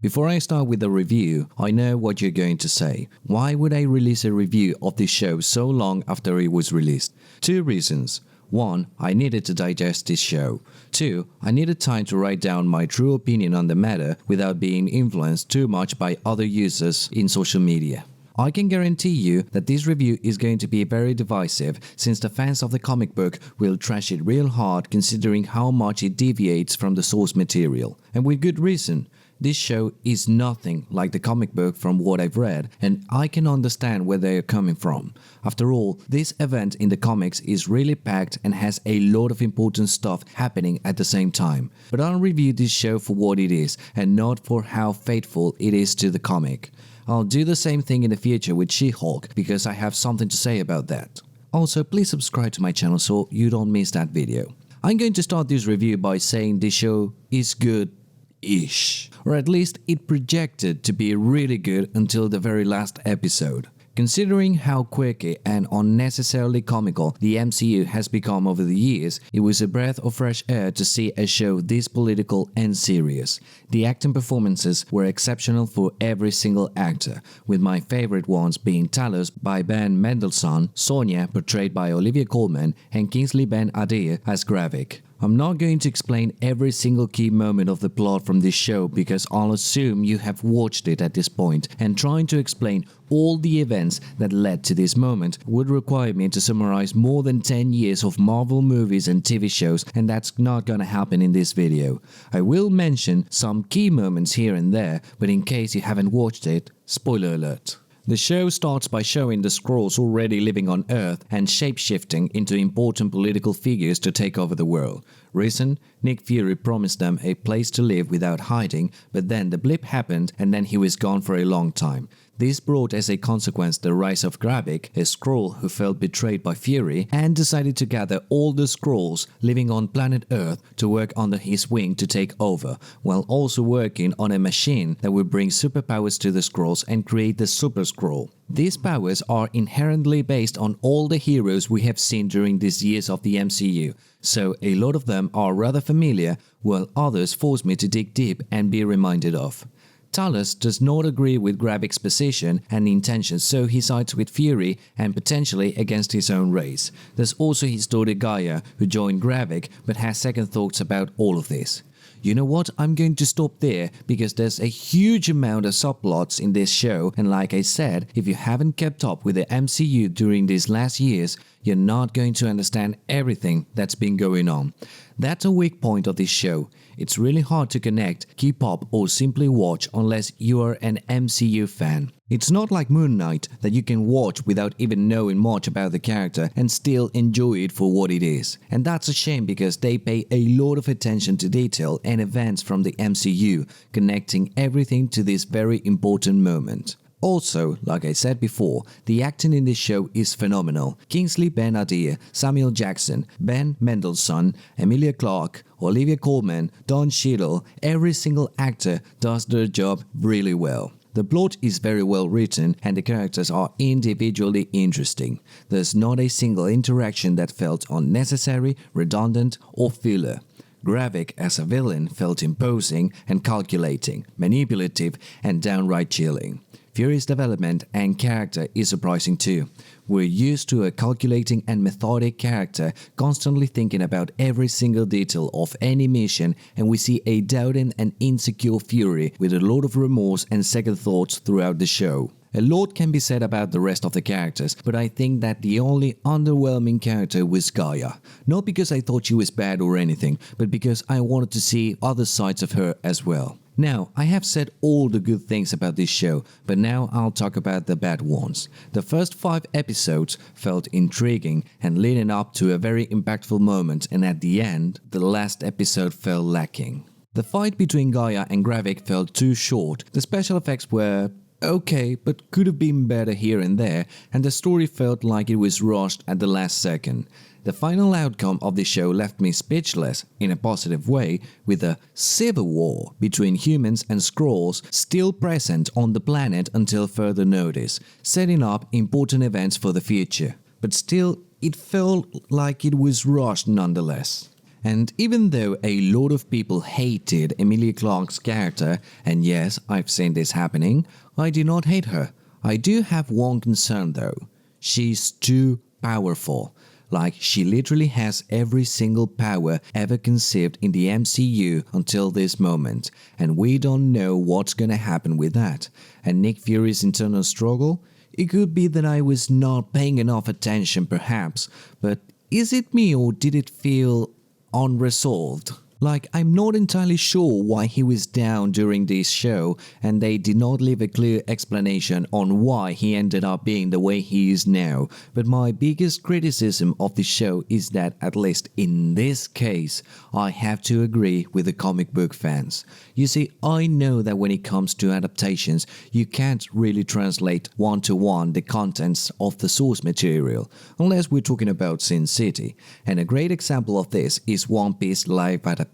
Before I start with the review, I know what you're going to say. Why would I release a review of this show so long after it was released? Two reasons. 1. I needed to digest this show. 2. I needed time to write down my true opinion on the matter without being influenced too much by other users in social media. I can guarantee you that this review is going to be very divisive since the fans of the comic book will trash it real hard considering how much it deviates from the source material. And with good reason. This show is nothing like the comic book from what I've read, and I can understand where they're coming from. After all, this event in the comics is really packed and has a lot of important stuff happening at the same time. But I'll review this show for what it is and not for how faithful it is to the comic. I'll do the same thing in the future with She-Hulk because I have something to say about that. Also, please subscribe to my channel so you don't miss that video. I'm going to start this review by saying this show is good-ish, or at least it projected to be really good until the very last episode. Considering how quirky and unnecessarily comical the MCU has become over the years, it was a breath of fresh air to see a show this political and serious. The acting performances were exceptional for every single actor, with my favorite ones being Talos by Ben Mendelsohn, Sonya portrayed by Olivia Colman, and Kingsley Ben-Adir as Gravik. I'm not going to explain every single key moment of the plot from this show because I'll assume you have watched it at this point, and trying to explain all the events that led to this moment would require me to summarize more than 10 years of Marvel movies and TV shows, and that's not gonna happen in this video. I will mention some key moments here and there, but in case you haven't watched it, spoiler alert. The show starts by showing the Skrulls already living on Earth and shape-shifting into important political figures to take over the world. Reason? Nick Fury promised them a place to live without hiding, but then the blip happened and then he was gone for a long time. This brought as a consequence the rise of Gravik, a Skrull who felt betrayed by Fury and decided to gather all the Skrulls living on planet Earth to work under his wing to take over, while also working on a machine that would bring superpowers to the Skrulls and create the Super Skrull. These powers are inherently based on all the heroes we have seen during these years of the MCU, so a lot of them are rather familiar, while others force me to dig deep and be reminded of. Talos does not agree with Gravik's position and intentions, so he sides with Fury and potentially against his own race. There's also his daughter Gaia, who joined Gravik but has second thoughts about all of this. You know what, I'm going to stop there because there's a huge amount of subplots in this show, and like I said, if you haven't kept up with the MCU during these last years, you're not going to understand everything that's been going on. That's a weak point of this show. It's really hard to connect, keep up, or simply watch unless you are an MCU fan. It's not like Moon Knight that you can watch without even knowing much about the character and still enjoy it for what it is. And that's a shame because they pay a lot of attention to detail and events from the MCU, connecting everything to this very important moment. Also, like I said before, the acting in this show is phenomenal. Kingsley Ben-Adir, Samuel Jackson, Ben Mendelsohn, Emilia Clarke, Olivia Colman, Don Cheadle, every single actor does their job really well. The plot is very well written and the characters are individually interesting. There's not a single interaction that felt unnecessary, redundant, or filler. Gravik as a villain felt imposing and calculating, manipulative, and downright chilling. Fury's development and character is surprising too. We're used to a calculating and methodic character constantly thinking about every single detail of any mission, and we see a doubting and insecure Fury with a lot of remorse and second thoughts throughout the show. A lot can be said about the rest of the characters, but I think that the only underwhelming character was Gaia. Not because I thought she was bad or anything, but because I wanted to see other sides of her as well. Now, I have said all the good things about this show, but now I'll talk about the bad ones. The first 5 episodes felt intriguing and leading up to a very impactful moment, and at the end, the last episode fell lacking. The fight between Gaia and Gravik felt too short, the special effects were okay, but could have been better here and there, and the story felt like it was rushed at the last second. The final outcome of the show left me speechless, in a positive way, with a civil war between humans and Skrulls still present on the planet until further notice, setting up important events for the future. But still, it felt like it was rushed nonetheless. And even though a lot of people hated Emilia Clarke's character, and yes, I've seen this happening, I do not hate her. I do have one concern though. She's too powerful. Like, she literally has every single power ever conceived in the MCU until this moment, and we don't know what's gonna happen with that. And Nick Fury's internal struggle? It could be that I was not paying enough attention perhaps, but is it me or did it feel unresolved? Like, I'm not entirely sure why he was down during this show, and they did not leave a clear explanation on why he ended up being the way he is now. But my biggest criticism of the show is that, at least in this case, I have to agree with the comic book fans. You see, I know that when it comes to adaptations, you can't really translate one-to-one the contents of the source material, unless we're talking about Sin City. And a great example of this is One Piece live adaptation.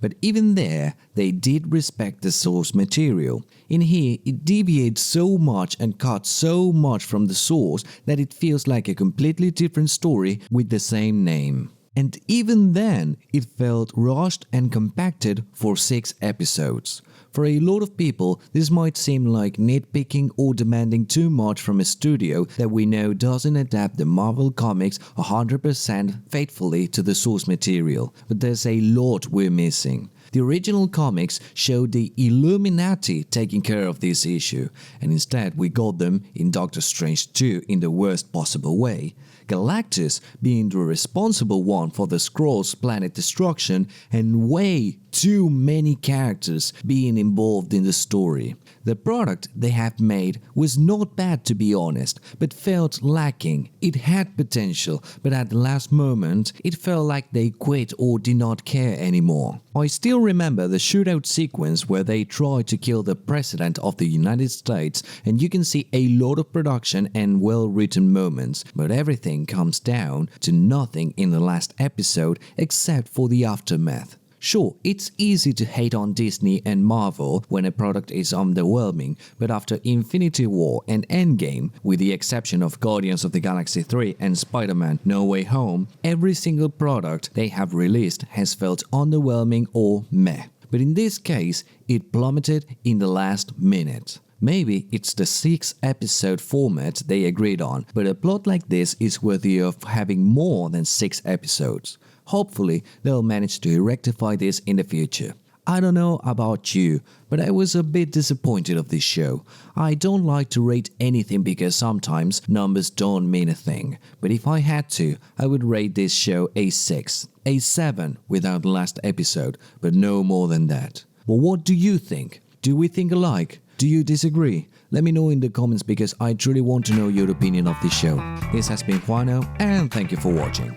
But even there, they did respect the source material. In here, it deviates so much and cuts so much from the source that it feels like a completely different story with the same name. And even then, it felt rushed and compacted for 6 episodes. For a lot of people, this might seem like nitpicking or demanding too much from a studio that we know doesn't adapt the Marvel comics 100% faithfully to the source material, but there's a lot we're missing. The original comics showed the Illuminati taking care of this issue, and instead we got them in Doctor Strange 2 in the worst possible way. Galactus being the responsible one for the Skrulls' planet destruction, and way too many characters being involved in the story. The product they have made was not bad, to be honest, but felt lacking. It had potential, but at the last moment it felt like they quit or did not care anymore. I still remember the shootout sequence where they tried to kill the President of the United States, and you can see a lot of production and well-written moments, but everything comes down to nothing in the last episode except for the aftermath. Sure, it's easy to hate on Disney and Marvel when a product is underwhelming, but after Infinity War and Endgame, with the exception of Guardians of the Galaxy 3 and Spider-Man No Way Home, every single product they have released has felt underwhelming or meh. But in this case, it plummeted in the last minute. Maybe it's the 6-episode format they agreed on, but a plot like this is worthy of having more than 6 episodes. Hopefully, they'll manage to rectify this in the future. I don't know about you, but I was a bit disappointed of this show. I don't like to rate anything because sometimes numbers don't mean a thing. But if I had to, I would rate this show a 6, a 7 without the last episode, but no more than that. But what do you think? Do we think alike? Do you disagree? Let me know in the comments because I truly want to know your opinion of this show. This has been Juano, and thank you for watching.